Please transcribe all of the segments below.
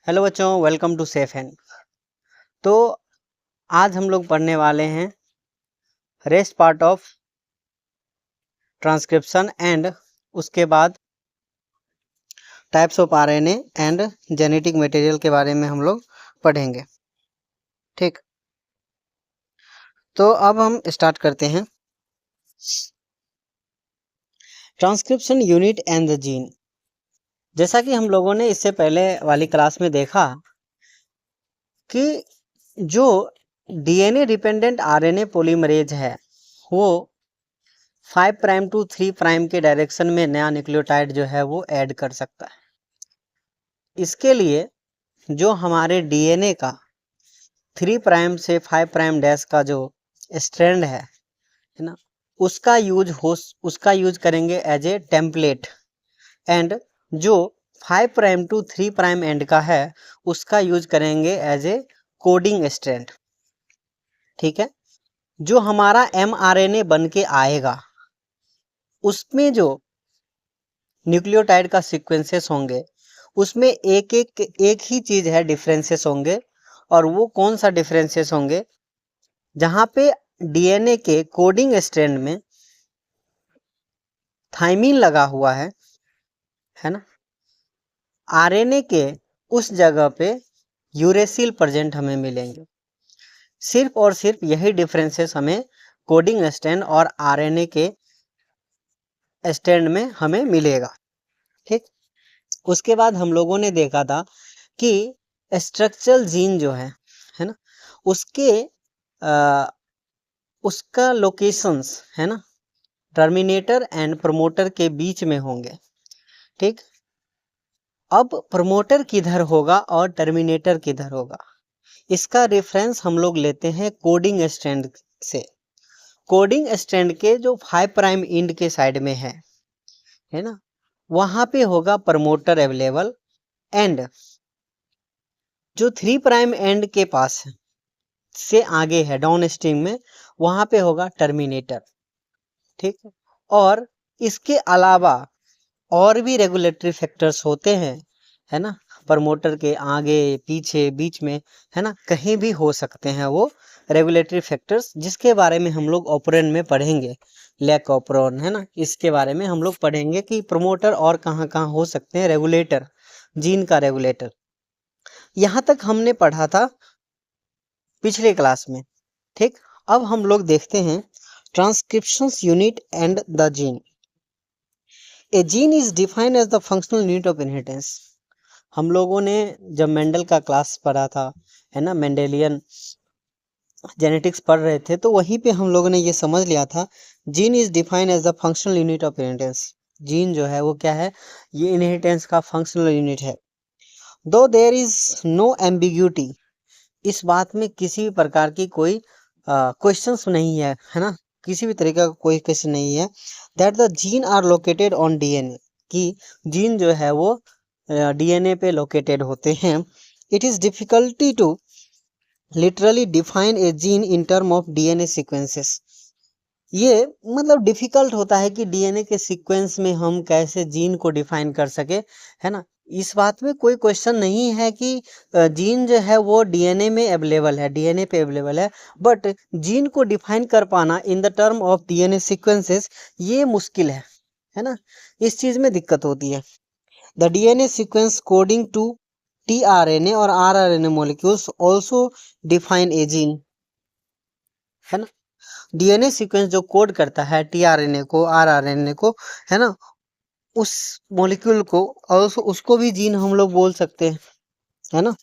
Hello बच्चों, welcome to safe hand. तो आज हम लोग पढ़ने वाले हैं rest part of transcription and उसके बाद types of RNA and genetic material के बारे में हम लोग पढ़ेंगे। ठीक, तो अब हम स्टार्ट करते हैं। Transcription unit and the gene. जैसा कि हम लोगों ने इससे पहले वाली क्लास में देखा कि जो डीएनए डिपेंडेंट आरएनए पॉलीमरेज है वो 5 प्राइम टू 3 प्राइम के डायरेक्शन में नया न्यूक्लियोटाइड जो है वो ऐड कर सकता है। इसके लिए जो हमारे डीएनए का 3 प्राइम से 5 प्राइम डैश का जो स्ट्रैंड है ना, उसका यूज करेंगे एज ए टेम्पलेट, एंड जो 5 प्राइम टू 3 प्राइम एंड का है उसका यूज करेंगे एज ए कोडिंग स्ट्रैंड। ठीक है, जो हमारा mRNA बन के आएगा उसमें जो न्यूक्लियोटाइड का सीक्वेंसेस होंगे उसमें एक ही चीज है डिफरेंसेस होंगे, और वो कौन सा डिफरेंसेस होंगे, जहां पे डीएनए के कोडिंग स्ट्रैंड में थाइमिन लगा हुआ है ना, आरएनए के उस जगह पे यूरेसिल प्रेजेंट हमें मिलेंगे। सिर्फ और सिर्फ यही डिफरेंसेस हमें कोडिंग स्ट्रैंड और आरएनए के स्टैंड में हमें मिलेगा। ठीक, उसके बाद हम लोगों ने देखा था कि स्ट्रक्चरल जीन जो है ना, उसका लोकेशंस है ना टर्मिनेटर एंड प्रमोटर के बीच में होंगे। ठीक, अब प्रमोटर किधर होगा और टर्मिनेटर किधर होगा, इसका रेफरेंस हम लोग लेते हैं कोडिंग स्ट्रैंड से। कोडिंग स्ट्रैंड के जो 5 प्राइम एंड के साइड में है ना, वहां पे होगा प्रमोटर अवेलेबल, एंड जो 3 प्राइम एंड के पास से आगे है डाउन स्ट्रीम में वहां पे होगा टर्मिनेटर। ठीक, और इसके अलावा और भी रेगुलेटरी फैक्टर्स होते हैं है ना, प्रमोटर के आगे पीछे बीच में है ना, कहीं भी हो सकते हैं वो रेगुलेटरी फैक्टर्स, जिसके बारे में हम लोग ऑपरेन में पढ़ेंगे। लैक ऑपरेन है ना, इसके बारे में हम लोग पढ़ेंगे कि प्रमोटर और कहाँ कहाँ हो सकते हैं रेगुलेटर, जीन का रेगुलेटर। यहाँ तक हमने पढ़ा था पिछले क्लास में। ठीक, अब हम लोग देखते हैं transcription unit and the gene. A gene is defined as the functional unit of inheritance. हम लोगों ने जब मेंडल का क्लास पढ़ा था है ना, मेंडेलियन जेनेटिक्स पढ़ रहे थे, तो वहीं पे हम लोगों ने ये समझ लिया था gene is defined as the functional unit of inheritance. Gene जो है वो क्या है, ये इनहेरिटेंस का फंक्शनल यूनिट है। दो देयर इज नो एम्बिग्यूटी, इस बात में किसी भी प्रकार की कोई क्वेश्चंस नहीं है ना, किसी भी तरीके का कोई क्वेश्चन नहीं है that the gene are located on DNA, कि जीन जो है वो डीएनए पे लोकेटेड होते हैं। It is difficulty to literally define a gene in term of DNA sequences. ये मतलब डिफिकल्ट होता है कि डीएनए के सीक्वेंस में हम कैसे जीन को डिफाइन कर सके, है ना। इस बात में कोई क्वेश्चन नहीं है कि जीन जो है वो डीएनए में अवेलेबल है, डीएनए पे अवेलेबल है, बट जीन को डिफाइन कर पाना in the term of DNA sequences ये मुश्किल है ना, इस चीज में दिक्कत होती है। The DNA sequence coding to tRNA और rRNA molecules also define a gene, है ना। डीएनए सीक्वेंस जो कोड करता है टीआरएनए को आरआरएनए को, है ना, उस मॉलिक्यूल को और उसको भी जीन हम लोग बोल सकते हैं, है ना।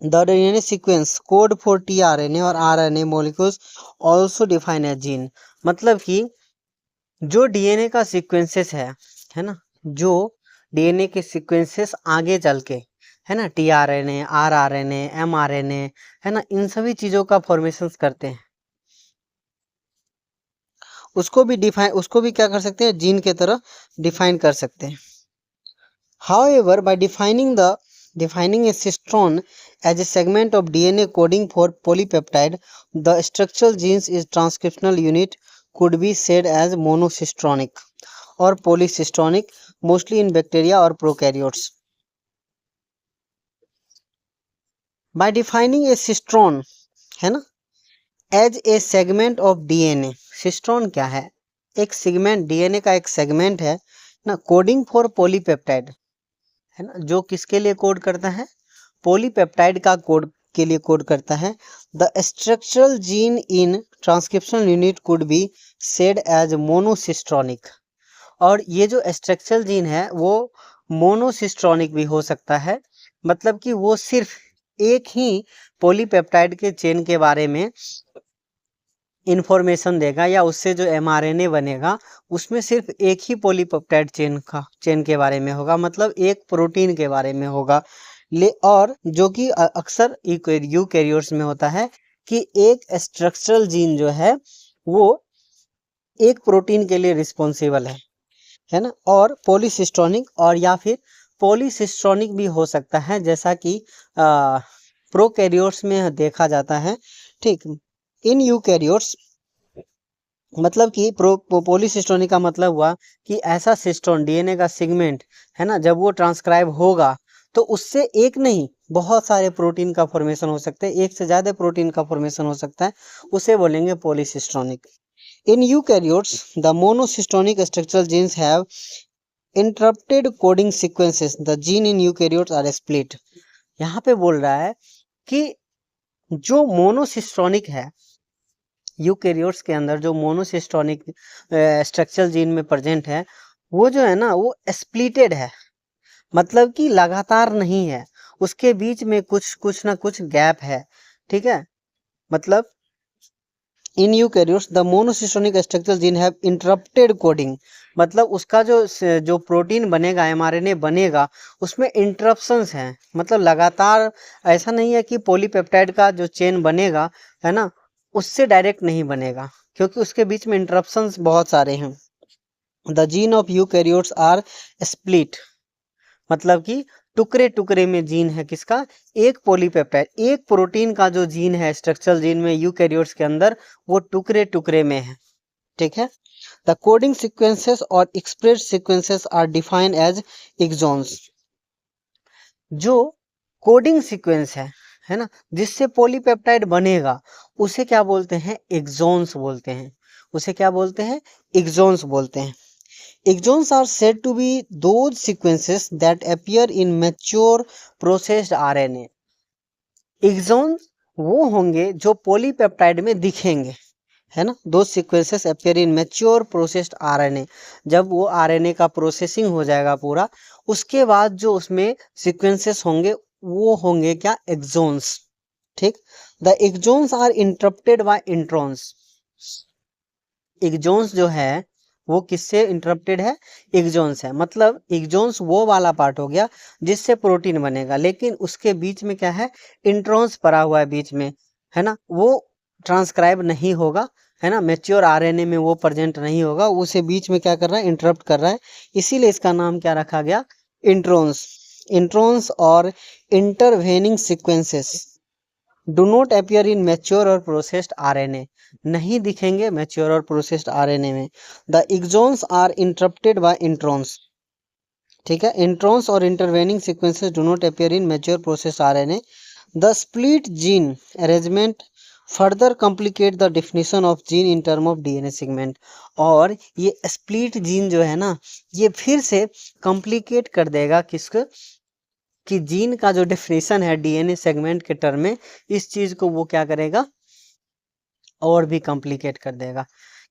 The DNA sequence code for tRNA और rRNA molecules also define as gene. मतलब कि जो डीएनए का सीक्वेंसेस है ना, जो डीएनए के सीक्वेंसेस आगे चल के है ना, टीआरएनए आरआरएनए एमआरएनए है ना, इन सभी चीजों का फॉर्मेशन करते हैं, उसको भी क्या कर सकते हैं, जीन के तरह डिफाइन कर सकते हैं। However, by defining a cistron as a segment of DNA coding for polypeptide, the structural genes is transcriptional unit could be said as monocistronic or polycistronic, mostly in bacteria or prokaryotes. By defining a cistron, है ना, as a segment of DNA. Cistron क्या है? एक segment, DNA का एक segment है ना, coding for polypeptide, है ना, जो किसके लिए कोड करता है? पॉलीपेप्टाइड का कोड के लिए कोड करता है। The structural gene in transcription unit could be said as monocistronic. और ये जो स्ट्रक्चरल जीन है वो मोनोसिस्ट्रॉनिक भी हो सकता है, मतलब कि वो सिर्फ एक ही पॉलीपेप्टाइड के चेन के बारे में इंफॉर्मेशन देगा, या उससे जो एमआरएनए बनेगा उसमें सिर्फ एक ही पॉलीपेप्टाइड चेन के बारे में होगा, मतलब एक प्रोटीन के बारे में होगा। और जो कि अक्सर यूकैरियोट्स में होता है कि एक स्ट्रक्चरल जीन जो है वो एक प्रोटीन के लिए रिस्पॉन्सिबल है ना। और पॉलीसिस्टोनिक, और या फिर पॉलीसिस्टोनिक भी हो सकता है, जैसा कि प्रोकैरियोट्स में देखा जाता है। ठीक, इन यूकैरियोट्स, मतलब कि पॉलीसिस्टोनिक का मतलब हुआ कि ऐसा सिस्टोन, डीएनए का सेगमेंट, है ना, जब वो ट्रांसक्राइब होगा तो उससे एक नहीं बहुत सारे प्रोटीन का फॉर्मेशन हो सकता है, एक से ज्यादा प्रोटीन का फॉर्मेशन हो सकता है, उसे बोलेंगे polycistronic. In eukaryotes the monocistronic structural genes have interrupted coding sequences, the gene in eukaryotes are split. यहाँ पे बोल रहा है कि जो मोनोसिस्टोनिक है, यूकैरियोट्स के अंदर जो मोनोसिस्टोनिक स्ट्रक्चरल जीन में प्रेजेंट है, वो जो है ना वो स्प्लिटेड है, मतलब कि लगातार नहीं है, उसके बीच में कुछ ना कुछ गैप है। ठीक है, मतलब इन eukaryotes the monocistronic structural gene have interrupted coding, मतलब उसका जो प्रोटीन बनेगा, एमआरएनए बनेगा, उसमें इंटरप्शंस हैं, मतलब लगातार ऐसा नहीं है कि पॉलीपेप्टाइड का जो चेन बनेगा, है ना, उससे डायरेक्ट नहीं बनेगा, क्योंकि उसके बीच में इंटरप्शंस बहुत सारे हैं। The gene of eukaryotes are split, मतलब कि टुकड़े टुकड़े में जीन है किसका? एक पॉलीपेप्टाइड, एक प्रोटीन का जो जीन है स्ट्रक्चरल जीन में यूकैरियोट्स के अंदर, वो टुकड़े टुकड़े में है। ठीक है, the coding sequences or express sequences are defined as exons. जो कोडिंग सीक्वेंस है ना, जिससे पॉलीपेप्टाइड बनेगा, उसे क्या बोलते हैं? एक्सॉन्स बोलते हैं। उसे क्या बोलते हैं? एक्सॉन्स बोलते हैं। Exons are said to be those sequences that appear in mature processed RNA. Exons वो होंगे जो पॉलीपेप्टाइड में दिखेंगे, है ना। दो sequences appear in mature processed RNA, जब वो आरएनए का प्रोसेसिंग हो जाएगा पूरा, उसके बाद जो उसमें सीक्वेंसेस होंगे वो होंगे क्या? एक्सोन्स। ठीक, the exons are interrupted by introns. Exons जो है वो किससे इंटरप्टेड है? एक्सोन्स है, मतलब एक्सोन्स वो वाला पार्ट हो गया जिससे प्रोटीन बनेगा, लेकिन उसके बीच में क्या है? इंट्रॉन्स पड़ा हुआ है बीच में, है ना, वो ट्रांसक्राइब नहीं होगा, है ना, मैच्योर आरएनए में वो प्रेजेंट नहीं होगा, उसे बीच में क्या कर रहा है? इंटरप्ट कर रहा है, इसीलिए इसका नाम क्या रखा गया? Introns. Introns or intervening sequences do not appear in mature और प्रोसेस्ड आरएनए, नहीं दिखेंगे मैच्योर और प्रोसेस्ड आरएनए में। The exons are interrupted by introns. ठीक है, introns or intervening sequences do not appear in mature processed RNA. The split gene arrangement further complicate the definition of gene in term of DNA segment. और ये split gene जो है ना, ये फिर से कॉम्प्लिकेट कर देगा किसको? कि जीन का जो डेफिनेशन है डीएनए सेगमेंट के टर्म में, इस चीज को वो क्या करेगा? और भी कॉम्प्लिकेट कर देगा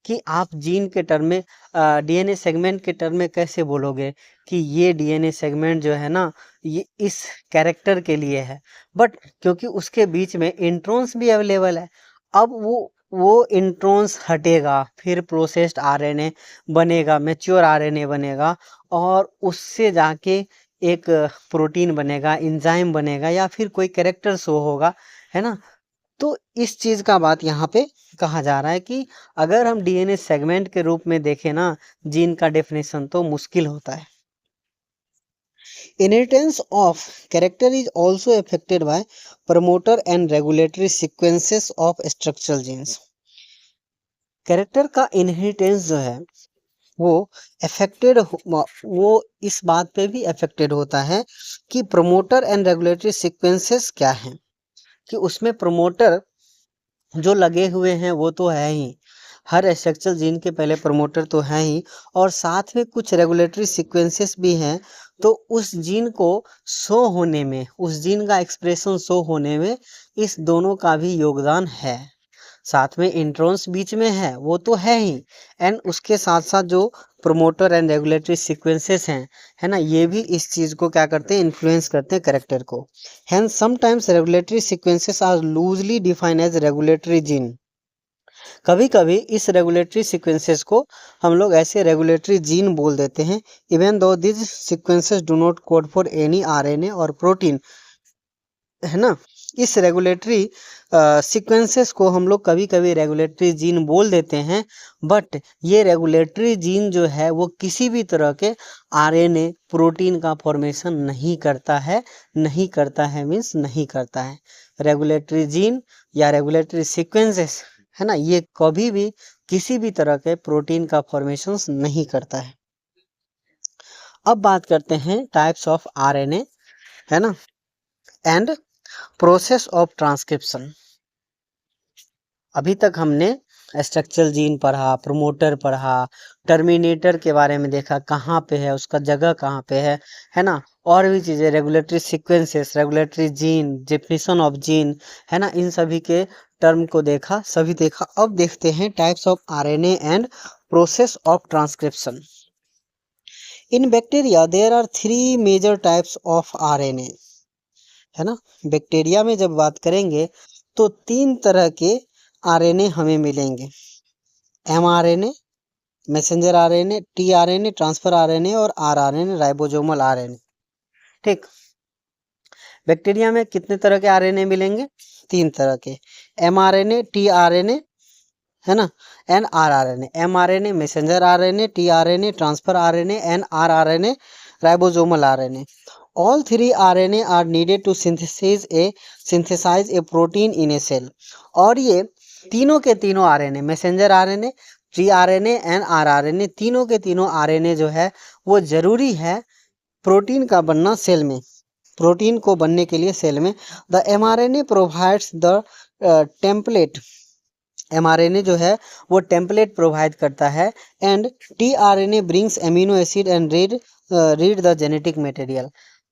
कि आप जीन के टर्म में, डीएनए सेगमेंट के टर्म में कैसे बोलोगे कि ये डीएनए सेगमेंट जो है ना ये इस कैरेक्टर के लिए है, बट क्योंकि उसके बीच में इंट्रॉन्स भी अवेलेबल है, अब वो इंट्रॉन्स हटेगा, फिर प्रोसेस्ड आरएनए बनेगा, मैच्योर आरएनए बनेगा, और उससे जाके एक प्रोटीन बनेगा, एंजाइम बनेगा, या फिर कोई कैरेक्टर शो होगा, है ना। तो इस चीज का बात यहाँ पे कहा जा रहा है कि अगर हम डीएनए सेगमेंट के रूप में देखें ना जीन का डेफिनेशन, तो मुश्किल होता है। Inheritance of character is also affected by promoter and regulatory sequences of structural genes. Character का इनहेरिटेंस जो है वो वो इस बात पे भी अफेक्टेड होता है कि प्रमोटर एंड रेगुलेटरी सीक्वेंसेस क्या हैं। कि उसमें प्रमोटर जो लगे हुए हैं वो तो है ही, हर स्ट्रक्चरल जीन के पहले प्रमोटर तो है ही, और साथ में कुछ रेगुलेटरी सीक्वेंसेस भी हैं। तो उस जीन को शो होने में, उस जीन का एक्सप्रेशन शो होने में इस दोनों का भी योगदान है। साथ में इंट्रॉन्स बीच में है वो तो है ही, एंड उसके साथ साथ जो प्रोमोटर एंड रेगुलेटरी सीक्वेंसेस हैं, है ना, ये भी इस चीज़ को क्या करते हैं, इन्फ्लुएंस करते हैं कैरेक्टर को। Hence sometimes regulatory sequences are loosely defined as regulatory gene. कभी कभी इस रेगुलेटरी सीक्वेंसेस को हम लोग ऐसे रेगुलेटरी जीन बोल देते हैं, even though this sequences do not code for any RNA और प्रोटीन, है ना। इस रेगुलेटरी सीक्वेंसेस को हम लोग कभी कभी रेगुलेटरी जीन बोल देते हैं, बट ये रेगुलेटरी जीन जो है वो किसी भी तरह के आरएनए प्रोटीन का फॉर्मेशन नहीं करता है, नहीं करता है मीन्स नहीं करता है। रेगुलेटरी जीन या रेगुलेटरी सीक्वेंसेस, है ना, ये कभी भी किसी भी तरह के प्रोटीन का फॉर्मेशन नहीं करता है। अब बात करते हैं टाइप्स ऑफ आरएनए, है ना, एंड प्रोसेस ऑफ ट्रांसक्रिप्शन। अभी तक हमने स्ट्रक्चरल जीन पढ़ा, प्रमोटर पढ़ा, टर्मिनेटर के बारे में देखा, कहाँ पे है, उसका जगह कहाँ पे है ना, और भी चीज़ें, regulatory sequences, regulatory gene, definition of gene, है ना, इन सभी के टर्म को देखा, सभी देखा। अब देखते हैं types of RNA and process of transcription. In bacteria there are 3 major types of RNA, है ना। बैक्टीरिया में जब बात करेंगे तो 3 तरह के आरएनए हमें मिलेंगे, mRNA, messenger RNA, tRNA, transfer RNA, और आरआरएनए, राइबोसोमल आरएनए। ठीक, बैक्टीरिया में कितने तरह के आरएनए मिलेंगे? 3 तरह के, एमआरएनए, टीआरएनए, है ना, and rRNA. MRNA messenger RNA, tRNA transfer RNA, and rRNA ribosomal RNA. All 3 RNA are needed to synthesize a protein in a cell। और ये तीनों के तीनों RNA, messenger RNA, tRNA and rRNA, तीनों के तीनों RNA जो है वो जरूरी है प्रोटीन का बनना सेल में, प्रोटीन को बनने के लिए सेल में। The mRNA provides the template, mRNA जो है वो टेम्पलेट प्रोवाइड करता है, and tRNA brings amino acid and read the genetic material.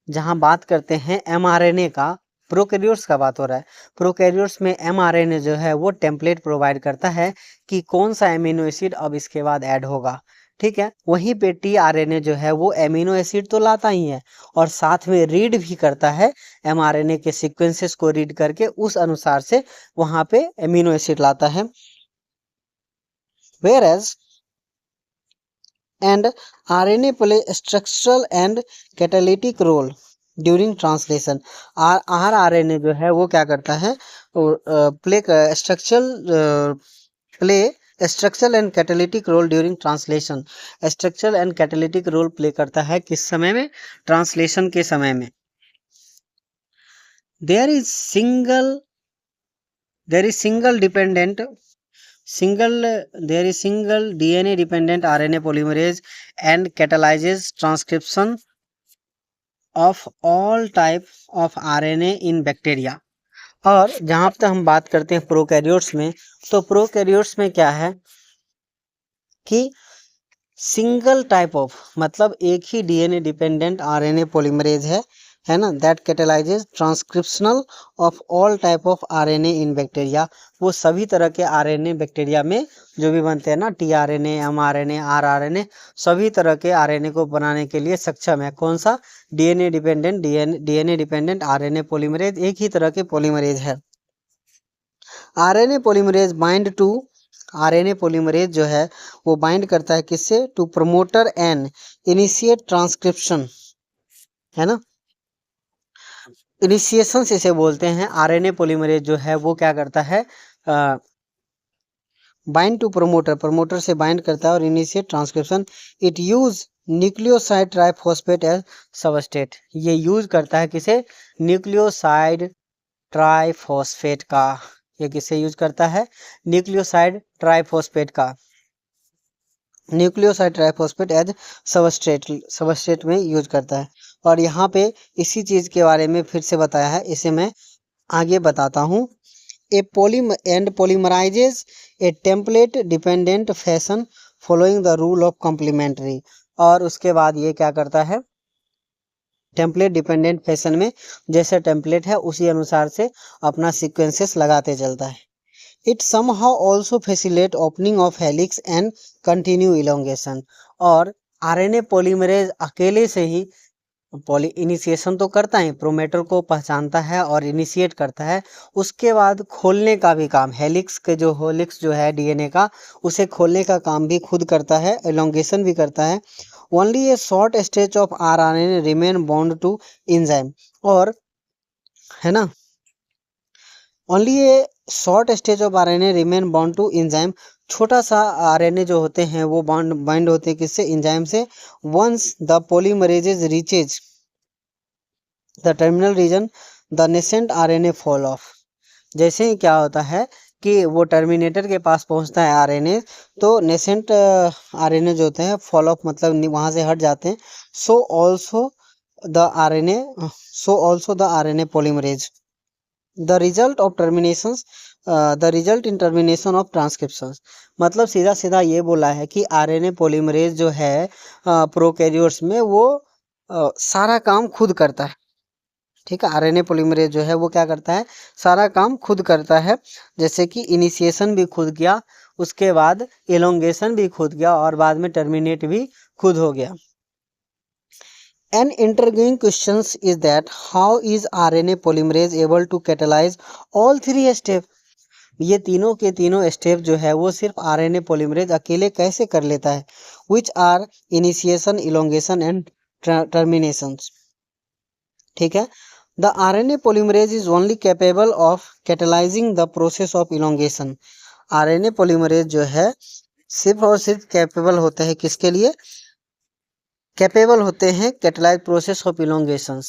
जहां बात करते हैं mRNA का, प्रोकैरियोट्स का बात हो रहा है, प्रोकैरियोट्स में mRNA जो है वो टेम्पलेट प्रोवाइड करता है कि कौन सा एमिनो एसिड अब इसके बाद ऐड होगा, ठीक है। वहीं पे tRNA जो है वो एमिनो एसिड तो लाता ही है और साथ में रीड भी करता है, mRNA के सीक्वेंसेस को रीड करके उस अनुसार से वहां पे एमिनो एसिड लाता है। Whereas and RNA play structural and catalytic role during translation. RNA जो है वो क्या करता है, structural and catalytic role during translation. Structural and catalytic role play करता है किस समय में? ट्रांसलेशन के समय में। There is single DNA dependent RNA polymerase and catalyzes transcription of all type of RNA in bacteria। और जहाँ तक हम बात करते हैं प्रोकैरियोट्स में, तो प्रोकैरियोट्स में क्या है कि सिंगल टाइप ऑफ, मतलब एक ही DNA डिपेंडेंट RNA पॉलीमरेज है ना, that catalyses transcriptional of all type of RNA in bacteria. वो सभी तरह के RNA बैक्टीरिया में जो भी बनते हैं ना, tRNA, mRNA, rRNA, सभी तरह के RNA को बनाने के लिए सक्षम है। कौन सा? DNA डिपेंडेंट RNA पॉलीमरेज, एक ही तरह के पॉलीमरेज है। RNA polymerase bind to, RNA polymerase जो है वो बाइंड करता है किससे? To promoter and initiate transcription, है ना, इनिशिएशन से इसे बोलते हैं। RNA पॉलीमरेज जो है वो क्या करता है, बाइंड टू प्रमोटर, प्रमोटर से बाइंड करता है और initiate transcription. It use nucleoside triphosphate as substrate. ये यूज करता है किसे? न्यूक्लियोसाइड ट्राइफॉस्फेट का। ये किसे यूज करता है? न्यूक्लियोसाइड ट्राइफॉस्फेट का, न्यूक्लियोसाइड ट्राइफॉस्फेट एज सबस्ट्रेट में यूज करता है। और यहाँ पे इसी चीज के बारे में फिर से बताया है, इसे मैं आगे बताता हूँ। A polymerizes a template dependent fashion following the rule of complementary. और उसके बाद ये क्या करता है, टेम्पलेट डिपेंडेंट फैशन में जैसे टेम्पलेट है उसी अनुसार से अपना सीक्वेंसेस लगाते चलता है। It somehow also facilitate opening of helix and continue elongation। और आरएनए पॉलीमरेज अकेले से ही इनिशिएशन तो करता है, प्रोमेटर को पहचानता है और इनिशिएट करता है, उसके बाद खोलने का भी काम, हेलिक्स के जो हेलिक्स जो है डीएनए का, उसे खोलने का काम भी खुद करता है, एलोंगेशन भी करता है। Only a short stage of RNA remain bond to enzyme. और है ना, only a short stage of RNA remain bond to enzyme. छोटा सा आरएनए जो होते हैं वो बाइंड होते हैं किससे, एंजाइम से। Once the polymerases reaches the terminal region the nascent RNA fall off. जैसे ही क्या होता है कि वो टर्मिनेटर के पास पहुंचता है आरएनए, तो नेसेंट आरएनए जो होते हैं फॉल ऑफ मतलब वहां से हट जाते हैं। So also the RNA polymerase. The result of terminations the result in termination of transcription. मतलब सीधा सीधा ये बोला है कि आरएनए पॉलीमरेज जो है प्रोकैरियोट्स में वो सारा काम खुद करता है। ठीक है, आरएनए पॉलीमरेज जो है वो क्या करता है, सारा काम खुद करता है। जैसे कि इनिशिएशन भी खुद किया, उसके बाद एलोंगेशन भी खुद किया, और बाद में टर्मिनेट भी खुद हो गया। An intriguing question is that how is RNA polymerase able to catalyze all three steps? ये तीनों के तीनों स्टेप जो है वो सिर्फ आरएनए पॉलीमरेज अकेले कैसे कर लेता है, which are initiation, elongation and termination. ठीक है, the RNA polymerase is only capable of catalysing the process of elongation. RNA polymerase जो है सिर्फ और सिर्फ कैपेबल होते हैं किसके लिए, कैपेबल होते हैं कैटेलाइज प्रोसेस ऑफ इलोंगेशन,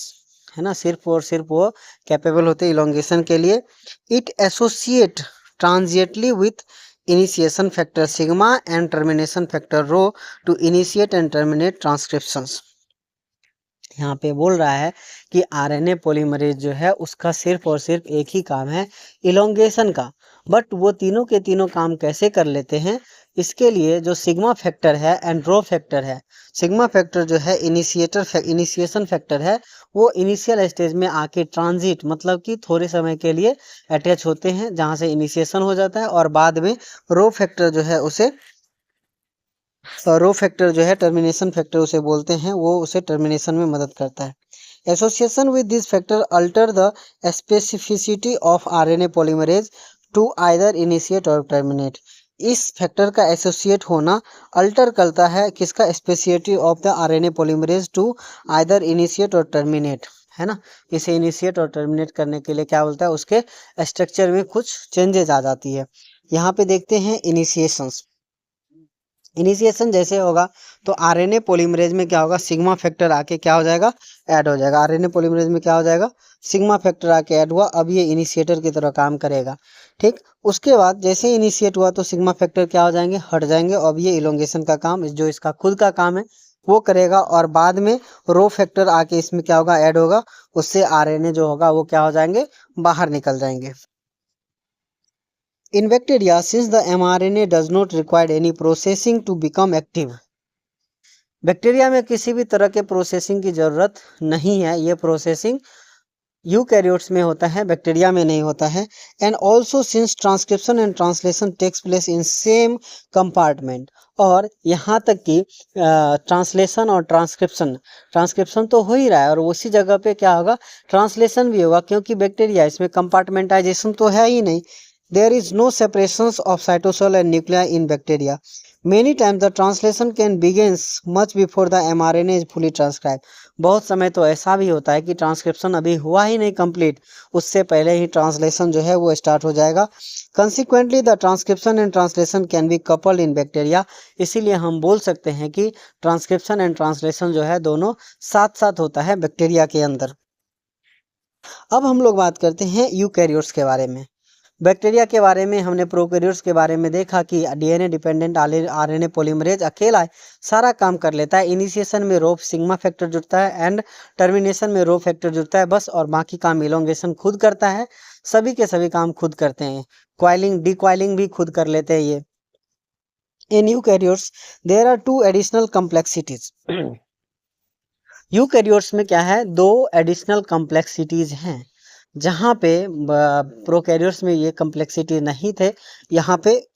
है ना, सिर्फ और सिर्फ वो कैपेबल होते हैं इलोंगेशन के लिए। It associate transiently with initiation factor sigma and termination factor rho to initiate and terminate transcriptions. यहाँ पे बोल रहा है कि आरएनए पॉलीमरेज जो है उसका सिर्फ और सिर्फ एक ही काम है, इलोंगेशन का। बट वो तीनों के तीनों काम कैसे कर लेते हैं, इसके लिए जो सिग्मा फैक्टर है एंड रो फैक्टर है, सिग्मा फैक्टर जो है इनिशिएशन फैक्टर है, वो इनिशियल स्टेज में आके ट्रांजिट मतलब कि थोड़े समय के लिए अटैच होते हैं, जहाँ से इनिशिएशन हो जाता है, और बाद में रो फैक्टर जो है उसे रो फैक्टर जो है टर्मिनेशन फैक्टर उसे बोलते हैं, वो उसे टर्मिनेशन में मदद करता है। Association with this factor alter the specificity of RNA polymerase to either initiate or terminate. इस फैक्टर का एसोसिएट होना अल्टर करता है किसका, specificity of the RNA polymerase to either initiate or terminate, है ना। इसे इनिशिएट और टर्मिनेट करने के लिए क्या बोलता है, उसके स्ट्रक्चर में कुछ चेंजेस आ जाती है। यहाँ पे देखते हैं इनिशिएशंस। इनिशिएशन जैसे होगा तो आरएनए पॉलीमरेज में क्या होगा, सिग्मा फैक्टर आके क्या हो जाएगा, ऐड हो जाएगा। आरएनए पॉलीमरेज में क्या हो जाएगा, सिग्मा फैक्टर आके ऐड हुआ, अब ये इनिशिएटर की तरह काम करेगा। ठीक, उसके बाद जैसे ही इनिशिएट हुआ तो सिग्मा फैक्टर क्या हो जाएंगे, हट जाएंगे। अब ये इलोंगेशन का काम जो इसका खुद का काम है वो करेगा, और बाद में रो फैक्टर आके इसमें क्या होगा, ऐड होगा, उससे आरएनए जो होगा वो क्या हो जाएंगे, बाहर निकल जाएंगे। In bacteria, since the mRNA does not require any processing to become active, bacteria में किसी भी तरह के प्रोसेसिंग की ज़रूरत नहीं है। ये प्रोसेसिंग यूकैरियोट्स में होता है, बैक्टीरिया में नहीं होता है। And also since transcription and translation takes place in same compartment. और यहाँ तक कि ट्रांसलेशन और ट्रांसक्रिप्शन तो हो ही रहा है, और उसी जगह पे क्या होगा, ट्रांसलेशन भी होगा, क्योंकि बैक्टीरिया इसमें कंपार्टमेंटाइजेशन तो है ही नहीं। There is no separations of cytosol and nuclei in bacteria. Many times the translation can begins much before the mRNA is fully transcribed. बहुत समय तो ऐसा भी होता है कि ट्रांसक्रिप्शन अभी हुआ ही नहीं कंप्लीट, उससे पहले ही ट्रांसलेशन जो है वो स्टार्ट हो जाएगा। Consequently, the transcription and translation can be coupled in bacteria. इसीलिए हम बोल सकते हैं कि ट्रांसक्रिप्शन एंड ट्रांसलेशन जो है दोनों साथ साथ होता है बैक्टीरिया के अंदर। अब हम लोग बात करते हैं यूकैरियोट्स के बारे में। बैक्टीरिया के बारे में हमने प्रोकैरियोट्स के बारे में देखा कि डीएनए डिपेंडेंट आरएनए पॉलीमरेज अकेला सारा काम कर लेता है। इनिशिएशन में रो सिग्मा फैक्टर जुड़ता है एंड टर्मिनेशन में रो फैक्टर जुड़ता है बस, और बाकी काम इलोंगेशन खुद करता है। सभी के सभी काम खुद करते हैं। क्वाइलिंग डिक्वाइलिंग भी खुद कर लेते हैं ये। In eukaryotes there are 2 additional complexities. Eukaryotes में क्या है, 2 एडिशनल कॉम्प्लेक्सिटीज हैं, जहाँ पे प्रोकैरियोट्स में ये कॉम्प्लेक्सिटी नहीं थे, यहाँ पे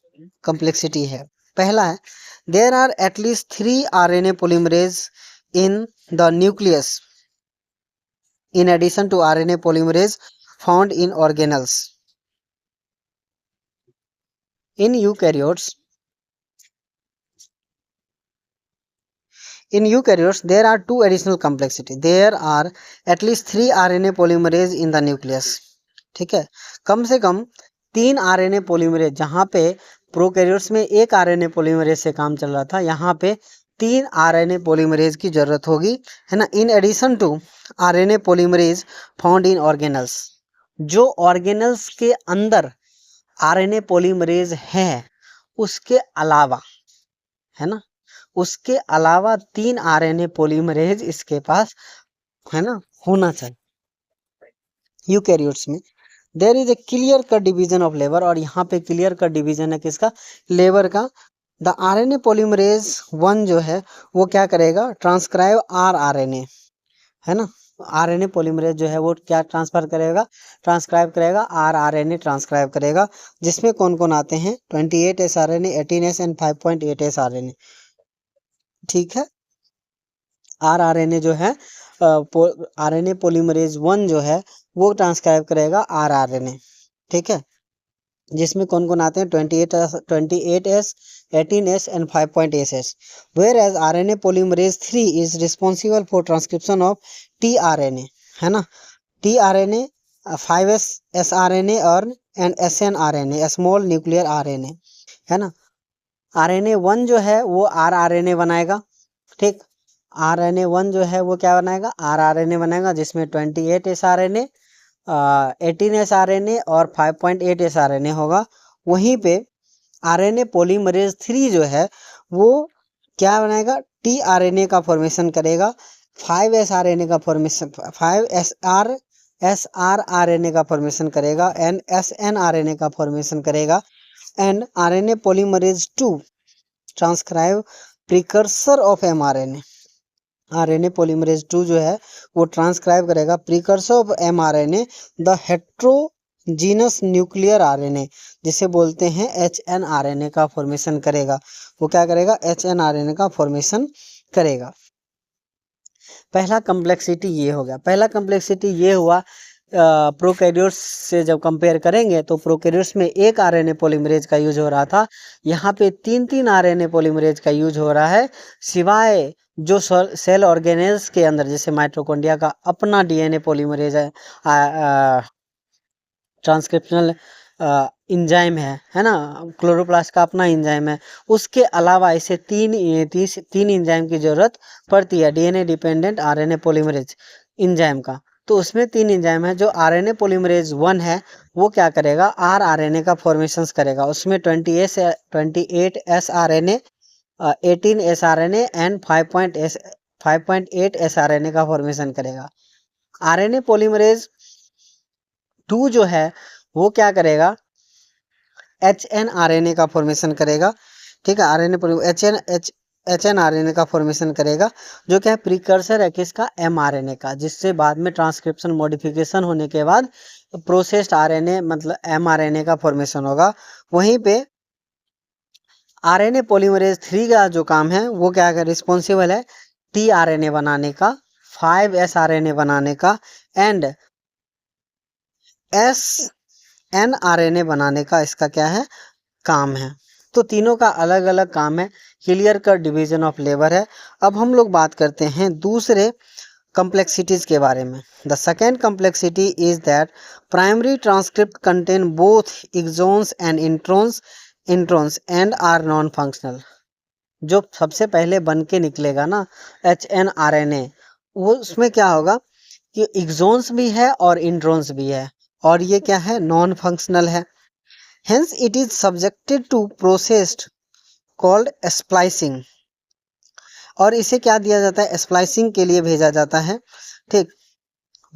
कॉम्प्लेक्सिटी है। पहला है, there are at least 3 RNA polymerase in the nucleus in addition to RNA polymerase found in organelles. In eukaryotes, there are 2 additional complexity. There are at least 3 RNA polymerase in the nucleus. ठीक है, कम से कम 3 RNA polymerase, जहाँ पे prokaryotes में 1 RNA polymerase से काम चल रहा था, यहाँ पे 3 RNA polymerase की जरूरत होगी, है ना। In addition to RNA polymerase found in organelles, जो ऑर्गेनल्स के अंदर RNA polymerase है उसके अलावा, है ना, उसके अलावा 3 RNA polymerase इसके पास, है ना, होना चाहिए। यूकैरियोट्स में there is a clear cut division of labour, और यहाँ पे क्लियर कट डिवीजन है किसका, लेबर का। द RNA polymerase 1 जो है वो क्या करेगा, ट्रांसक्राइब rRNA, है ना। RNA polymerase जो है वो क्या ट्रांसफर करेगा, ट्रांसक्राइब करेगा, rRNA ट्रांसक्राइब करेगा, जिसमें कौन कौन आते हैं, 28S RNA, 18S एंड 5.8S RNA। ठीक है, rRNA जो है RNA polymerase 1 जो है वो ट्रांसक्राइब करेगा rRNA। ठीक है, जिसमें कौन कौन आते हैं, 28S, 18S एंड 5.8S। Whereas RNA polymerase 3 is responsible for transcription of tRNA, है ना। tRNA, 5S sRNA और एंड snRNA, स्मॉल न्यूक्लियर RNA, है ना। RNA1 जो है वो rRNA बनाएगा। ठीक, RNA1 जो है वो क्या बनाएगा, rRNA बनाएगा, जिसमें 28S RNA, 18S RNA और 5.8S RNA होगा। वहीं पे RNA polymerase 3 जो है वो क्या बनाएगा, tRNA का फॉर्मेशन करेगा, 5S RNA का फॉर्मेशन, 5SRNA का फॉर्मेशन करेगा एंड snRNA का फॉर्मेशन करेगा। And RNA polymerase 2 transcribe precursor of mRNA। RNA polymerase 2 जो है वो ट्रांसक्राइब करेगा precursor of mRNA, the heterogeneous nuclear RNA, जिसे बोलते हैं HNRNA का फॉर्मेशन करेगा। वो क्या करेगा, HNRNA का फॉर्मेशन करेगा। पहला कॉम्प्लेक्सिटी ये हो गया। पहला कॉम्प्लेक्सिटी ये हुआ, प्रोकैरियोट्स से जब कंपेयर करेंगे तो प्रोकैरियोट्स में 1 RNA पॉलीमरेज का यूज हो रहा था, यहाँ पे 3 RNA पॉलीमरेज का यूज हो रहा है। सिवाय जो सेल ऑर्गेनेल्स के अंदर, जैसे माइटोकॉन्ड्रिया का अपना DNA पॉलीमरेज है, ट्रांसक्रिप्शनल इंजाइम है ना, क्लोरोप्लास्ट का अपना इंजाइम है, उसके अलावा इसे तीन इंजाइम की जरूरत पड़ती है, DNA dependent RNA polymerase enzyme का। तो उसमें 3 इंजाइम है। जो RNA पॉलीमरेज 1 है वो क्या करेगा, rRNA का फॉर्मेशन करेगा, उसमें 28S RNA, 18S RNA and 5.8S RNA का फॉर्मेशन करेगा। RNA पॉलीमरेज 2 जो है वो क्या करेगा, HNRNA का फॉर्मेशन करेगा। ठीक है, HNRNA का फॉर्मेशन करेगा, जो क्या है, प्रिकर्सर है किसका, mRNA का, जिससे बाद में ट्रांसक्रिप्शन मॉडिफिकेशन होने के बाद प्रोसेस्ड RNA मतलब mRNA का फॉर्मेशन होगा। वहीं पे RNA पॉलीमरेज 3 का जो काम है वो क्या है, रिस्पॉन्सिबल है tRNA बनाने का, 5S RNA बनाने का एंड snRNA बनाने का, इसका क्या है, काम है। तो तीनों का अलग अलग काम है, clear cut division of labour है। अब हम लोग बात करते हैं दूसरे कॉम्प्लेक्सिटीज के बारे में। The second complexity is that primary transcript contain both exons and introns and are non functional. जो सबसे पहले बन के निकलेगा ना HNRNA, वो उसमें क्या होगा कि एक्सॉन्स भी है और इंट्रॉन्स भी है, और ये क्या है, नॉन फंक्शनल है। Hence it is subjected to process called splicing, और इसे क्या दिया जाता है, स्प्लाइसिंग के लिए भेजा जाता है, ठीक।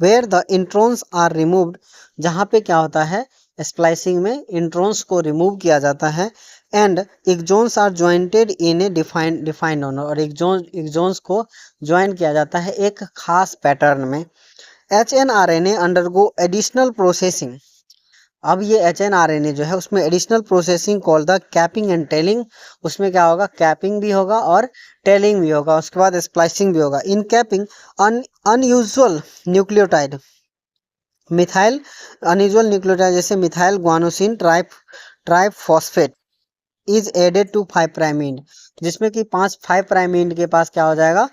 Where the introns are removed, जहाँ पे क्या होता है, स्प्लाइसिंग में इंट्रॉन्स को रिमूव किया जाता है, and exons are jointed in a defined order, और एक्सॉन्स को ज्वाइन किया जाता है एक खास पैटर्न में। HNRNA अंडरगो एडिशनल प्रोसेसिंग, अब ये HNRNA जो है उसमें additional processing called the capping and telling, उसमें क्या होगा, कैपिंग भी होगा और टेलिंग भी होगा, उसके बाद स्प्लाइसिंग भी होगा। In capping unusual nucleotide, methyl unusual nucleotide जैसे methyl guanosine triphosphate is added to 5 prime end, जिसमें कि 5 प्राइम एंड के पास क्या हो जाएगा,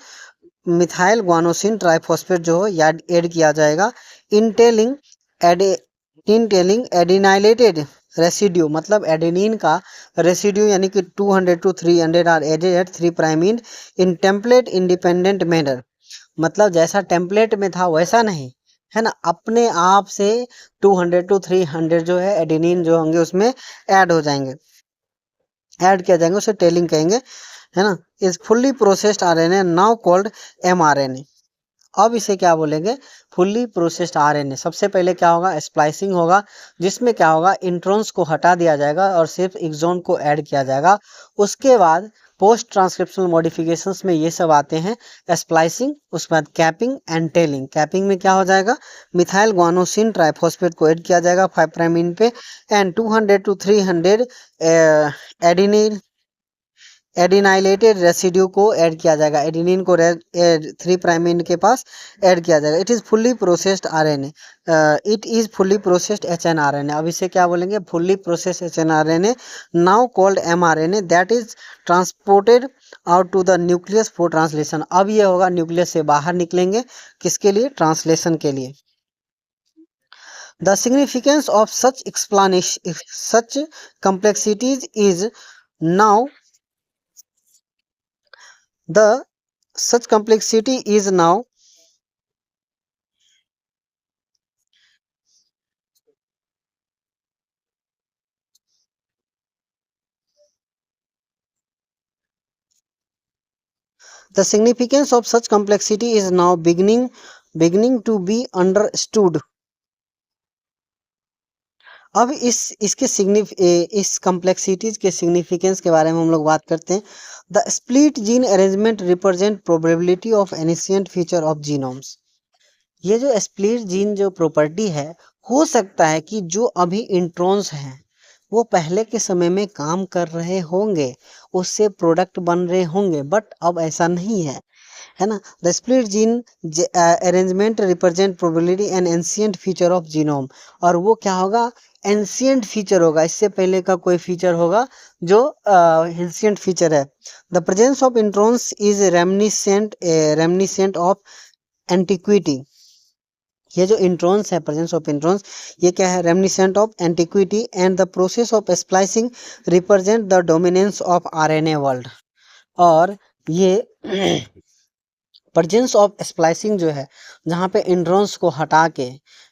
मिथाइल ग्वानोसिन ट्राइफॉस्फेट जो हो या ऐड किया जाएगा। इनटेलिंग एडिनाइलेटेड रेसिड्यू, मतलब एडेनिन का रेसिड्यू यानी कि 200 to 300 are added at 3 prime end in template independent manner, मतलब जैसा टेम्पलेट में था वैसा नहीं है ना, अपने आप से 200 to 300 जो है एडेनिन जो होंगे उसमें ऐड हो जाएंगे, ऐड किया जाएंगे, उसे टेलिंग कहेंगे, है ना। Is fully processed RNA now called mRNA। अब इसे क्या बोलेंगे, फुल्ली प्रोसेस्ड आरएनए। सबसे पहले क्या होगा, स्प्लाइसिंग होगा, जिसमें क्या होगा, इंट्रॉन्स को हटा दिया जाएगा और सिर्फ एक्सॉन को ऐड किया जाएगा। उसके बाद पोस्ट ट्रांसक्रिप्शनल मॉडिफिकेशंस में ये सब आते हैं, स्प्लाइसिंग, उसके बाद कैपिंग एंड टेलिंग। कैपिंग में क्या हो जाएगा, मिथाइल ग्वानोसिन ट्राइफॉस्फेट को ऐड किया जाएगा 5 प्राइम एंड पे, एंड 200 to 300 एडिनिल एडिनाइलेटेड रेसिड्यू को ऐड किया जाएगा, एडिनिन को 3 प्राइम एंड के पास ऐड किया जाएगा। It is fully processed RNA, it is fully processed HNRNA। अब इसे क्या बोलेंगे, fully processed HNRNA now called mRNA that is transported out to the nucleus for translation. अब ये होगा न्यूक्लियस से बाहर निकलेंगे, किसके लिए, ट्रांसलेशन के लिए। The significance of such explanation such complexities is now such complexity is now the significance of such complexity is now beginning to be understood। अब इसके इस कम्प्लेक्सिटीज के सिग्निफिकेंस के बारे में हम लोग बात करते हैं। The split gene arrangement represent probability of ancient feature of genomes. ये जो स्प्लिट जीन जो प्रॉपर्टी है, हो सकता है कि जो अभी इंट्रॉन्स हैं वो पहले के समय में काम कर रहे होंगे, उससे प्रोडक्ट बन रहे होंगे, बट अब ऐसा नहीं है ना। The split gene arrangement represent probability and ancient feature of genome, और वो क्या होगा, एंशिएंट फीचर होगा, इससे पहले का कोई फीचर होगा जो एंशिएंट फीचर है। The presence of introns is reminiscent of antiquity. ये जो इंट्रॉन्स है, प्रेजेंस ऑफ इंट्रॉन्स, ये क्या है, reminiscent of antiquity, and the process of splicing represent the dominance of RNA world. और ये प्रेजेंस ऑफ स्प्लाइसिंग जो है, जहाँ पे इंट्रॉन्स को हटा के,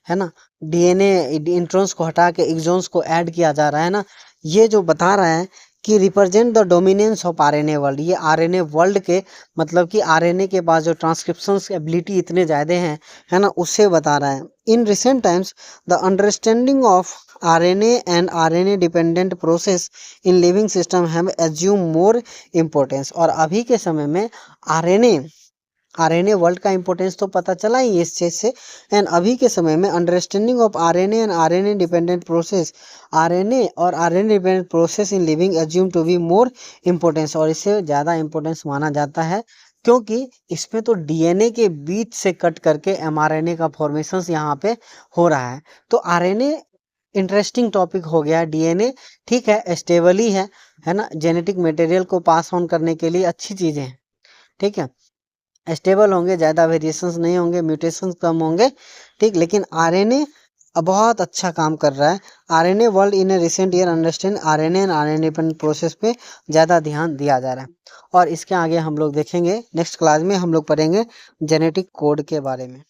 है ना, डीएनए इंट्रॉन्स को हटा के एक्सॉन्स को ऐड किया जा रहा है ना, ये जो बता रहा है कि represent the dominance of RNA world. ये आरएनए वर्ल्ड के, मतलब कि आरएनए के पास जो ट्रांसक्रिप्शन एबिलिटी इतने ज़्यादा हैं, है ना, उससे बता रहा है। In recent times the understanding of RNA and RNA dependent process in living system have assume more importance. और अभी के समय में आरएनए वर्ल्ड का इंपॉर्टेंस तो पता चला ही इस चीज़ से, एंड अभी के समय में understanding of RNA and RNA dependent process, RNA और RNA dependent process in living assume to be more importance, और इससे ज़्यादा इंपॉर्टेंस माना जाता है, क्योंकि इसमें तो डीएनए के बीच से कट करके एमआरएनए का फॉर्मेशन यहाँ पे हो रहा है। तो आरएनए इंटरेस्टिंग टॉपिक हो गया। डीएनए ठीक है, स्टेबल ही है ना, जेनेटिक मटेरियल को पास ऑन करने के लिए अच्छी चीज़ें हैं, ठीक है, स्टेबल होंगे, ज़्यादा वेरिएशंस नहीं होंगे, म्यूटेशंस कम होंगे, ठीक। लेकिन आरएनए अब बहुत अच्छा काम कर रहा है। RNA world in A recent year understand RNA and RNA process पे ज़्यादा ध्यान दिया जा रहा है। और इसके आगे हम लोग देखेंगे, नेक्स्ट क्लास में हम लोग पढ़ेंगे जेनेटिक कोड के बारे में।